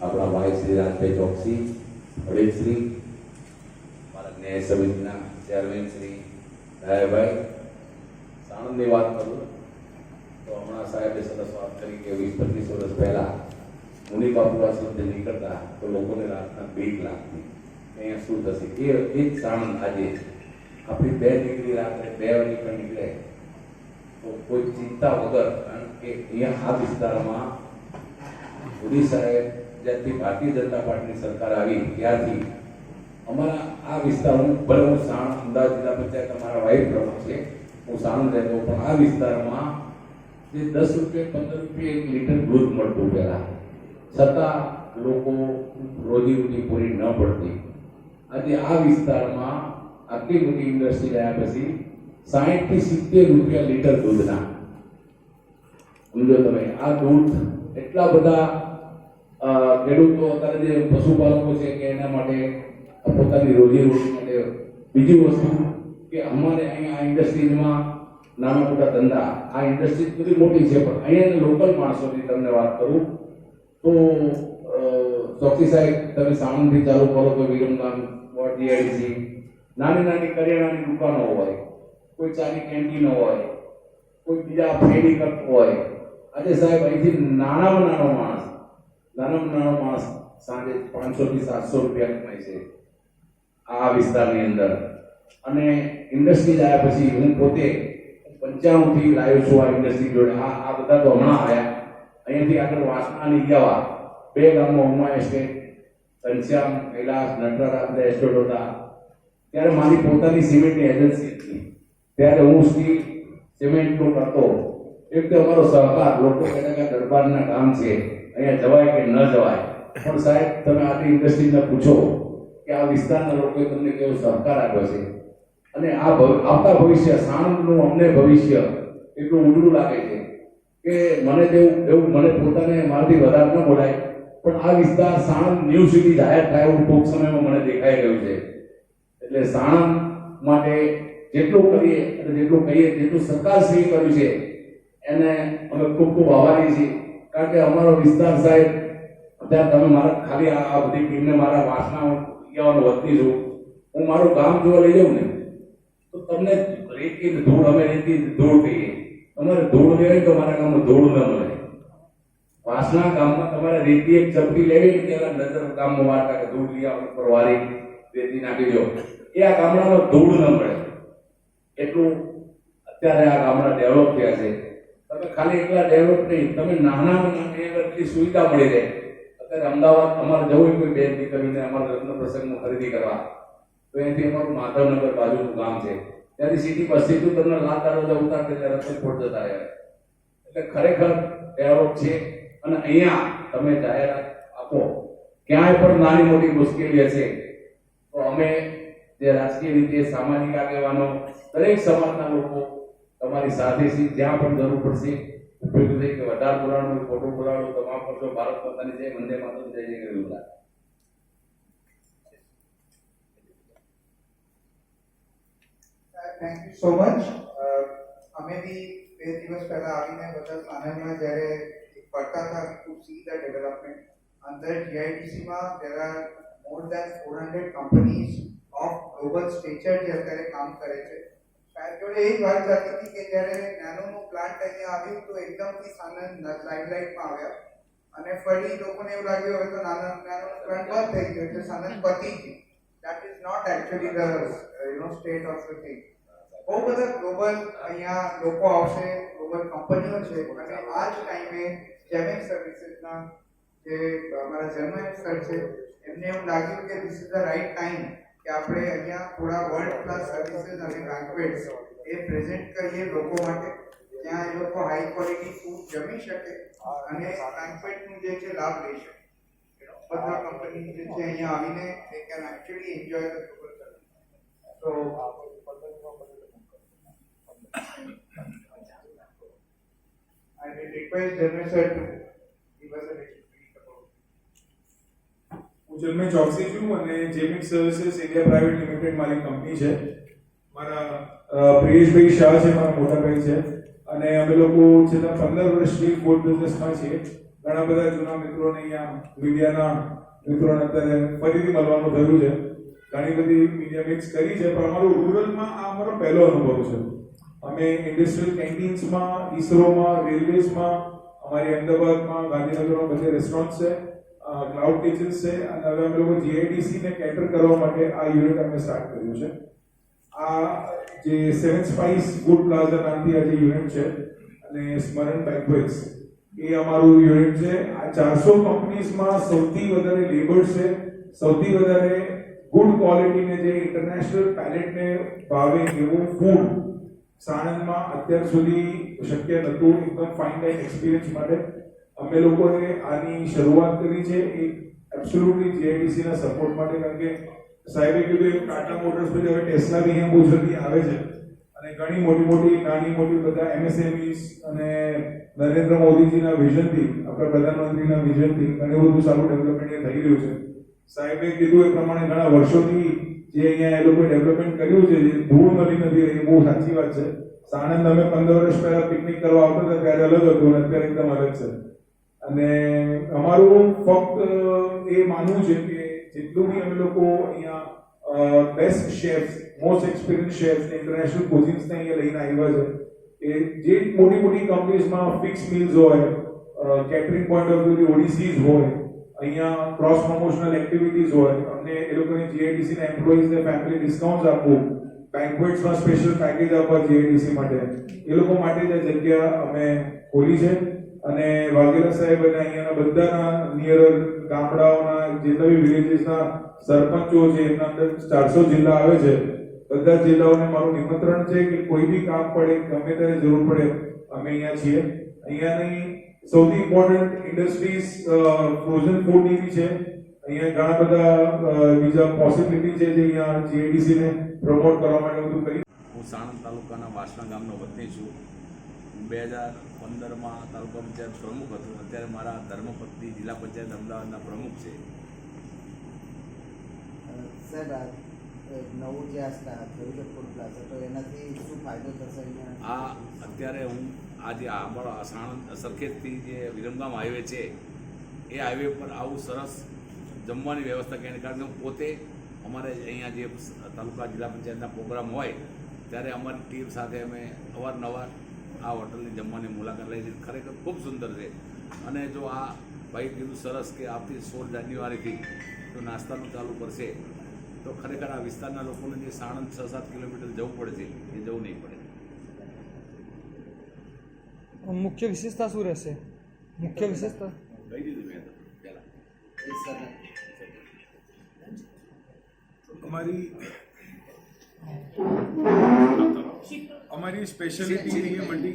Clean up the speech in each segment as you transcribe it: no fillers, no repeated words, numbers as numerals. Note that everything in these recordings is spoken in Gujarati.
આપણા ભાઈ શ્રી રાજભાઈ ચોકસી, વડીલ શ્રી, મારા ન્યાય સમિતિના ચેરમેન શ્રી દયાભાઈ, સાણંદની વાત કરું તો હમણાં સાહેબે સરસ વાત કરી કે 20-25 વર્ષ પહેલા મુનિ બાપુ આ શબ્દ નીકળતા તો લોકોને રાતના બીક લાગતી અહીંયા શું થશે. એ જ સાણંદ આજે આપણી 2 દીકરી રાત્રે 2 વાગે પણ નીકળે તો કોઈ ચિંતા વગર, કારણ કે અહીંયા આ વિસ્તારમાં મોદી સાહેબ જ્યારથી ભારતીય જનતા પાર્ટીની સરકાર આવી ત્યારથી અમારા આ વિસ્તારમાં, ભલે હું સાણંદ અમદાવાદ જિલ્લા પંચાયત અમારા વાઇફ પ્રમુખ છે, હું સાણંદ રહેતો, પણ આ વિસ્તારમાં જે 10 રૂપિયા 15 રૂપિયા 1 લીટર દૂધ મળતું પહેલા, છતાં લોકો રોજીરોટી પૂરી ન પડતી. આજે આ વિસ્તારમાં આટલી મોટી ઇન્ડસ્ટ્રી રહ્યા પછી 60 થી 70 રૂપિયા લીટર દૂધના, સમજો તમે. આ દૂધ એટલા બધા ખેડૂતો અત્યારે જે પશુપાલકો છે કે એના માટે પોતાની રોજીરોટી માટે, બીજી વસ્તુ કે અમારે અહીંયા આ ઇન્ડસ્ટ્રીઝમાં નાના મોટા ધંધા, આ ઇન્ડસ્ટ્રી બધી મોટી છે પણ અહીંયા લોકલ માણસોની તમને વાત કરું તો ચોકસી સાહેબ તમે સાણંદથી ચાલુ કરો તો વિરમગામ, જીઆઈડીસી, નાની નાની કરિયાણાની દુકાનો હોય, કોઈ ચાની કેન્ટીનો હોય, કોઈ બીજા ફેરી કરતો હોય. આજે સાહેબ અહીંથી નાનામાં નાનો માણસ સાંજે 500 થી 700 રૂપિયા કમાય છે આ વિસ્તારની અંદર. અને ઇન્ડસ્ટ્રી આવ્યા પછી હું પોતે 95 થી લાવ્યો છું આ ઇન્ડસ્ટ્રી જોડે. આ બધા તો હમણાં આવ્યા. અહીંયાથી આગળ વાસણા અને ઈયાવા 2 ગામમાં ઉમા એસ્ટેટ, ઘનશ્યામ, કૈલાસ, નટરાજ આપણે એસ્ટેટ હતા. ત્યારે મારી પોતાની સિમેન્ટની એજન્સી હતી. ત્યારે હું સ્ટીલ સિમેન્ટનો કરતો. એક તો અમારો સહકાર, લોકો કહેતા કે દરબારના કામ છે, અહીંયા જવાય કે ન જવાય. પણ સાહેબ તમે આટલી ઇન્ડસ્ટ્રીને પૂછો કે આ વિસ્તારના લોકોએ તમને કેવો સહકાર આપ્યો છે. અને આ આવતા ભવિષ્ય, સાણંદનું અમને ભવિષ્ય એટલું ઉજળું લાગે છે કે મને એવું મને પોતાને મારાથી વધારે ન બોલાય, પણ આ વિસ્તાર સાણંદ ન્યૂ સિટી જાહેર થાય એવું ટૂંક સમયમાં મને દેખાઈ રહ્યું છે. એટલે સાણંદ માટે જેટલું કરીએ અને જેટલું કહીએ, જેટલું સરકારશ્રીએ કર્યું છે એને અમે ખૂબ ખૂબ આભારી છીએ. કારણ કે અમારો વિસ્તાર સાહેબ, અત્યારે તમે મારા ખાલી આ બધી ટીમને મારા વાસણા ઈયાવાનો વતની છું, હું મારું ગામ જોવા લઈ જાઉં ને તો તમને રેતી ધૂળ, અમે રેતી ધૂળ કહીએ, તમારે ધૂળ લેવી તો મારા ગામમાં ધૂળ ન મળે. વાસણા ગામમાં તમારે રેતી એક ચપટી લેવી ને ત્યારે નજર ગામમાં વાળતા કે ધૂળ લઈ આવો પર વાળી રેતી નાખી દો, એ આ ગામડામાં ધૂળ ન મળે. એટલું અત્યારે આ ગામડા ડેવલપ થયા છે. તમે ખાલી એટલા ડેવલપ નહીં, તમે નાનામાં નાની એટલી સુવિધા મળી રહે. અત્યારે અમદાવાદ અમારે જવું કોઈ બેન દીકરીને અમારા લગ્ન પ્રસંગમાં ખરીદી કરવા તો અહીંથી અમારું માધવનગર બાજુનું ગામ છે, ત્યાંથી સિટી બસથી તો તમને લાલ દરવાજા ઉતારते ત્યારે રતનપોટ જતા રહ્યા. એટલે ખરેખર ડેવલપ છે. અને અહીંયા તમે જાહેરાત આપો, ક્યાંય પણ નાની મોટી મુશ્કેલી હશે તો અમે જે રાજકીય રીતે સામાજિક આગેવાનો, દરેક સમાજના લોકો તમારી સાથે છે. જ્યાં પણ જરૂર પડશે ઉપયોગ થઈ કે વધારે પુરાણો, ખોટું પુરાણો તમામ કરશો. ભારત પોતાની જય, વંદે માતરમ, જય જય ગરીબલા. Thank you so much. અમે બી 2 દિવસ પહેલા આવીને બધા સાણંદમાં જ્યારે પડતા હતા ટુ સી ધ ડેવલપમેન્ટ. અંદર જીઆઈડીસીમાં there are more than 400 companies of global stature જે અત્યારે કામ કરે છે. સાહેબ જોડે એ વાત થતી હતી કે જ્યારે નાનોનું પ્લાન્ટ અહીંયા આવ્યું તો એકદમથી સાણંદ લાઇમલાઇટમાં આવ્યા અને ફરી લોકોને એવું લાગ્યું હવે તો નાનો પ્લાન્ટ બંધ થઈ ગયો એટલે સાણંદ પતી ગઈ. That is not actually the state of the thing. બહુ બધા ગ્લોબલ અહીંયા લોકો આવશે, ગ્લોબલ કંપનીઓ છે અને આ જ ટાઈમે જેમિંગ સર્વિસીસના જે અમારા જર્મન સર છે એમને એવું લાગ્યું કે this is the right time કે આપણે અહીંયા થોડા વર્લ્ડ ક્લાસ સર્વિસીસ અને બેન્ક્વેટ્સ એ પ્રેઝન્ટ કરીએ લોકો માટે, જ્યાં એ લોકો હાઈ ક્વોલિટી ફૂડ જમી શકે અને બેન્ક્વેટનું જે છે લાભ લઈ શકે. બધા કંપની જે છે અહીંયા આવીને they can actually enjoy the global service. So I will request Jeremy sir to give us a little brief about it. હું જન્મે ચોકસી છું અને જેમિક સર્વિસીસ ઇન્ડિયા પ્રાઇવેટ લિમિટેડ મારી કંપની છે. મારા પ્રિયેશભાઈ શાહ છે, મારા મોટા ભાઈ છે અને અમે લોકો છેલ્લા 15 વર્ષથી ફૂડ બિઝનેસમાં છીએ. ઘણા બધા જૂના મિત્રોને અહીંયા મીડિયાના મિત્રોને અત્યારે ફરીથી મળવાનું થયું છે. ઘણી બધી મીડિયા મિક્સ કરી છે, પણ અમારું રૂરલમાં આ અમારો પહેલો અનુભવ છે. અમે ઇન્ડસ્ટ્રીયલ કેન્ટીન્સમાં, ઇસરોમાં, રેલવેઝમાં, અમારી અમદાવાદમાં, ગાંધીનગરમાં બધે રેસ્ટોરન્ટ છે, ક્લાઉડ કિચન્સ છે, અને હવે અમે લોકો જીઆઈડીસી ને કેટર કરવા માટે આ યુનિટ અમે સ્ટાર્ટ કર્યું છે. આ જે સેવન સ્પાઇસ ફૂડ પ્લાઝા નામથી આ જે યુનિટ છે અને સ્મરણ બેન્ક્વેટ્સ એ અમારું યુનિટ છે. આ 400 કંપનીઝમાં સૌથી વધારે લેબર્સ છે, સૌથી વધારે ગુડ ક્વોલિટીને જે ઇન્ટરનેશનલ પેલેટને ભાવે એવું ફૂડ સાણંદમાં અત્યાર સુધી શક્ય નહોતું. એકદમ ફાઇન ડાઇન એક્સપિરિયન્સ માટે અમે લોકોએ આની શરૂઆત કરી છે એક એબ્સોલ્યુટલી જીઆઈડીસી ના સપોર્ટ માટે. કારણ કે સાહેબે કીધું એક ટાટા મોટર્સ પછી હવે ટેસ્લા બી અહીંયા બહુ જલ્દી આવે છે અને ઘણી મોટી નાની મોટી બધા એમએસએમઈસ અને નરેન્દ્ર મોદીજીના વિઝનથી, આપણા પ્રધાનમંત્રીના વિઝનથી ઘણું બધું સારું ડેવલપમેન્ટ થઈ રહ્યું છે. સાહેબે કીધું એ પ્રમાણે ઘણા વર્ષોથી જે અહીંયા એ લોકોએ ડેવલપમેન્ટ કર્યું છે, જે ધૂળ મળી નથી રહી, બહુ સાચી વાત છે. સાણંદ અમે 15 વર્ષ પહેલા પિકનિક કરવા આવતા હતા ત્યારે અલગ હતું અને અત્યારે એકદમ અલગ છે. અને અમારું ફક્ત એ માનવું છે કે જેટલું બી અમે લોકો અહીંયા best chefs, most experience chefs ને ઇન્ટરનેશનલ કોચિંગ્સને અહીંયા લઈને આવ્યા છે, કે જે મોટી કંપનીઝમાં ફિક્સ મીલ્સ હોય, કેટરિંગ પોઈન્ટ ઓફ વ્યૂથી ઓડીસીઝ હોય, અહીંયા ક્રોસ પ્રમોશનલ એક્ટિવિટીઝ હોય, અમને એ લોકોની જીઆઈડીસી ના એમ્પ્લોઈઝને ફેમિલી ડિસ્કાઉન્ટ આપવું, બેન્ક્વેટ્સમાં સ્પેશિયલ પેકેજ આપવા જીઆઈડીસી માટે, એ લોકો માટે જ જગ્યા અમે ખોલી છે. અને વાઘેલા સાહેબ અને અહીંયાના બધાના નિયર ગામડાઓના જેટલા બી વિલેજીસના સરપંચો છે, એમના અંદર 400 જિલ્લા આવે છે. બધા જિલ્લાઓને મારું નિમંત્રણ છે કે કોઈ બી કામ પડે, ગમે ત્યારે જરૂર પડે, અમે અહીંયા છીએ. અહીંયાની સૌથી ઇમ્પોર્ટન્ટ ઇન્ડસ્ટ્રીઝ ફ્રોઝન ફૂડની બી છે. અહીંયા ઘણા બધા બીજા પોસિબિલિટી છે જે અહીંયા જીઆઈડીસી ને પ્રમોટ કરવા માટે બધું કરી. હું સાણંદ તાલુકાના વાસણા ગામનો વતની છું. 2015માં તાલુકા પંચાયત પ્રમુખ હતો. અત્યારે મારા ધર્મપત્ની જિલ્લા પંચાયત અમદાવાદના પ્રમુખ છે. સાહેબ, આ નવું જે આ થયું છે ફૂડ પ્લાઝા, તો એનાથી શું ફાયદો થશે અહીંયા? આ અત્યારે હું આજે અમારો સાણંદ સરખેજથી જે વિરમગામ હાઈવે છે એ હાઈવે પર આવું સરસ જમવાની વ્યવસ્થા કરીને, કારણ કે હું પોતે અમારે અહીંયા જે તાલુકા જિલ્લા પંચાયતના પ્રોગ્રામ હોય ત્યારે અમારી ટીમ સાથે અમે અવારનવાર આ હોટલની જમવાની મુલાકાત લઈ છે. ખરેખર ખૂબ સુંદર છે. અને જો આ ભાઈ કીધું સરસ કે આવતી 16 જાન્યુઆરીથી જો નાસ્તાનું ચાલુ કરશે તો ખરેખર આ વિસ્તારના લોકોને જે સાણંદ 6-7 કિલોમીટર જવું પડે છે એ જવું નહીં પડે. મુખ્ય વિશેષતા શું રહેશે? મુખ્ય વિશેષતા કહી દીધું મેં પહેલાં. અમારી સ્પેશિયાલિટી એ મલ્ટી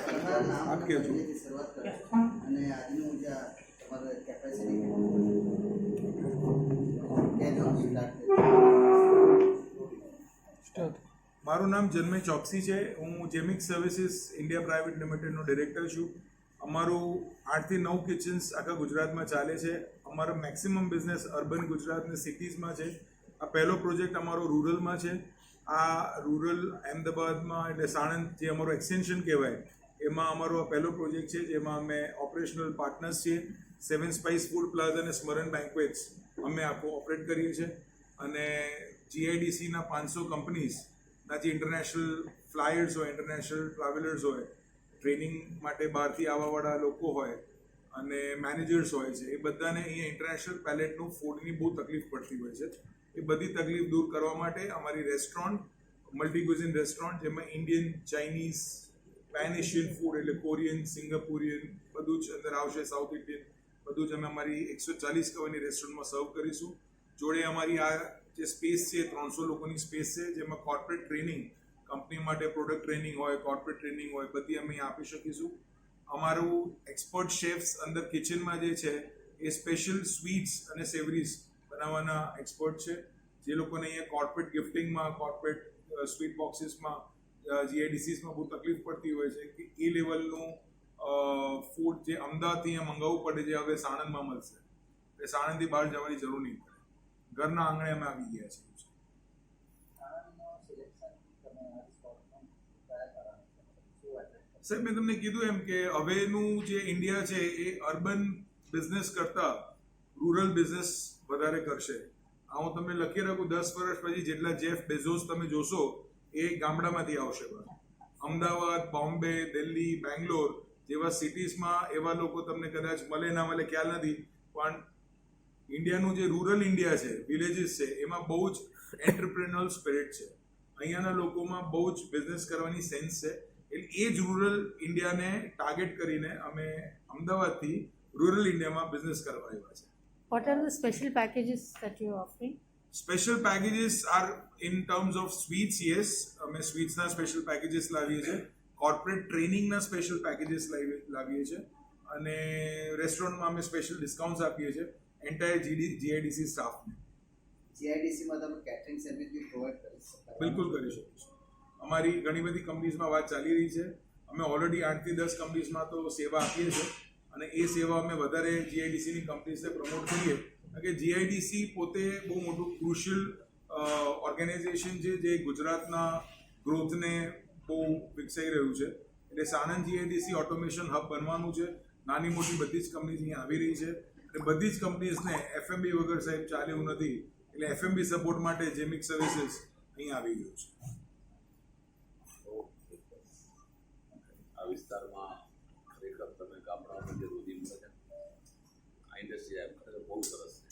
તમારા નામ આપ કહો છો. શરૂઆત કરો અને આજનું જે તમારું કેપેસિટી મારું નામ જન્મે ચોકસી છે. હું જેમિક સર્વિસીસ ઇન્ડિયા પ્રાઇવેટ લિમિટેડનો ડિરેક્ટર છું. અમારું 8 થી 9 કિચન્સ આખા ગુજરાતમાં ચાલે છે. અમારો મેક્સિમમ બિઝનેસ અર્બન ગુજરાતની સિટીઝમાં છે. આ પહેલો પ્રોજેક્ટ અમારો રૂરલમાં છે. આ રૂરલ અમદાવાદમાં એટલે સાણંદ જે અમારો એક્સટેન્શન કહેવાય એમાં અમારો આ પહેલો પ્રોજેક્ટ છે, જેમાં અમે ઓપરેશનલ પાર્ટનર્સ છીએ. સેવન સ્પાઇસ ફૂડ પ્લાઝા અને સ્મરણ બેન્ક્વેટ્સ અમે આખો ઓપરેટ કરીએ છીએ. અને જીઆઈડીસીના 500 કંપનીઝના જે ઇન્ટરનેશનલ ફ્લાયર્સ હોય, ઇન્ટરનેશનલ ટ્રાવેલર્સ હોય, ટ્રેનિંગ માટે બહારથી આવવાવાળા લોકો હોય અને મેનેજર્સ હોય છે, એ બધાને અહીંયા ઇન્ટરનેશનલ પેલેટનું ફૂડની બહુ તકલીફ પડતી હોય છે. એ બધી તકલીફ દૂર કરવા માટે અમારી રેસ્ટોરન્ટ, મલ્ટી ક્યુઝિન રેસ્ટોરન્ટ, જેમાં Indian, Chinese, pan Asian food એટલે કોરિયન, સિંગાપુરિયન બધું જ અંદર આવશે, સાઉથ ઇન્ડિયન બધું જ અમે અમારી 140 કવરની રેસ્ટોરન્ટમાં સર્વ કરીશું. જોડે અમારી આ જે સ્પેસ છે 300 લોકોની સ્પેસ છે, જેમાં કોર્પોરેટ ટ્રેનિંગ, કંપની માટે પ્રોડક્ટ ટ્રેનિંગ હોય, કોર્પોરેટ ટ્રેનિંગ હોય, બધી અમે આપી શકીશું. અમારું એક્સપર્ટ શેફ્સ અંદર કિચનમાં જે છે એ સ્પેશિયલ સ્વીટ્સ અને સેવરીઝ બનાવવાના એક્સપર્ટ છે, જે લોકોને અહીંયા કોર્પોરેટ ગિફ્ટિંગમાં, કોર્પોરેટ સ્વીટ બોક્સીસમાં, જીઆઈડીસીસમાં બહુ તકલીફ પડતી હોય છે કે એ લેવલનું ફૂડ જે અમદાવાદથી અહીંયા મંગાવવું પડે છે, હવે સાણંદમાં મળશે. એટલે સાણંદથી બહાર જવાની જરૂર નહીં પડે. ઘરના આંગણે અમે આવી ગયા છીએ. સાહેબ મેં તમને કીધું એમ કે હવેનું જે ઇન્ડિયા છે એ અર્બન બિઝનેસ કરતા રૂરલ બિઝનેસ વધારે કરશે. આ હું તમને લખી રાખું 10 વર્ષ પછી જેટલા જેફ બેઝોસ તમે જોશો એ ગામડામાંથી આવશે. અમદાવાદ, બોમ્બે, દિલ્હી, બેંગ્લોર જેવા સિટીઝમાં એવા લોકો તમને કદાચ મળે ના મળે ખ્યાલ નથી, પણ ઇન્ડિયાનું જે રૂરલ ઇન્ડિયા છે, વિલેજીસ છે, એમાં બહુ જ એન્ટરપ્રેન્યોરલ સ્પિરિટ છે. અહીંયાના લોકોમાં બહુ જ બિઝનેસ કરવાની સેન્સ છે. એટલે એ જ રૂરલ ઇન્ડિયાને ટાર્ગેટ કરીને અમે અમદાવાદથી રૂરલ ઇન્ડિયામાં બિઝનેસ કરવા આવ્યા છે. What are the special packages that you're offering? Special packages are in terms of sweets, yes, અમે સ્વીટ્સના સ્પેશિયલ પેકેજીસ લાવીએ છીએ. કોર્પોરેટ ટ્રેનિંગના સ્પેશિયલ પેકેજીસ લાવીએ છીએ અને રેસ્ટોરન્ટમાં અમે સ્પેશિયલ ડિસ્કાઉન્ટ્સ આપીએ છીએ એન્ટાયર જીઆઈડીસી સ્ટાફને. જીઆઈડીસીમાં તમે કેટરિંગ સર્વિસ બી પ્રોવાઈડ કરી શકો? બિલકુલ કરી શકીશું. અમારી ઘણી બધી કંપનીઝમાં વાત ચાલી રહી છે. અમે ઓલરેડી 8 થી 10 કંપનીઝમાં તો સેવા આપીએ છીએ અને એ સેવા અમે વધારે જીઆઈડીસીની કંપનીઝને પ્રમોટ કરીએ. કારણ કે જીઆઈડીસી પોતે બહુ મોટું ક્રુશિયલ ઓર્ગેનાઇઝેશન છે જે ગુજરાતના ગ્રોથને બહુ વિકસાઈ રહ્યું છે. એટલે સાણંદ જીઆઈડીસી ઓટોમેશન હબ બનવાનું છે. નાની મોટી બધી જ કંપનીઝ અહીંયા આવી રહી છે અને બધી જ કંપનીઝને એફએમબી વગર સાહેબ ચાલે એવું નથી. એટલે એફએમબી સપોર્ટ માટે જેમિક સર્વિસીસ અહીંયા આવી ગયું છે. આ વિસ્તારમાં ખરેખર તમે ગામડાઓમાં જે રોજી મળે છે આ ઇન્ડસ્ટ્રી ખરેખર બહુ સરસ છે.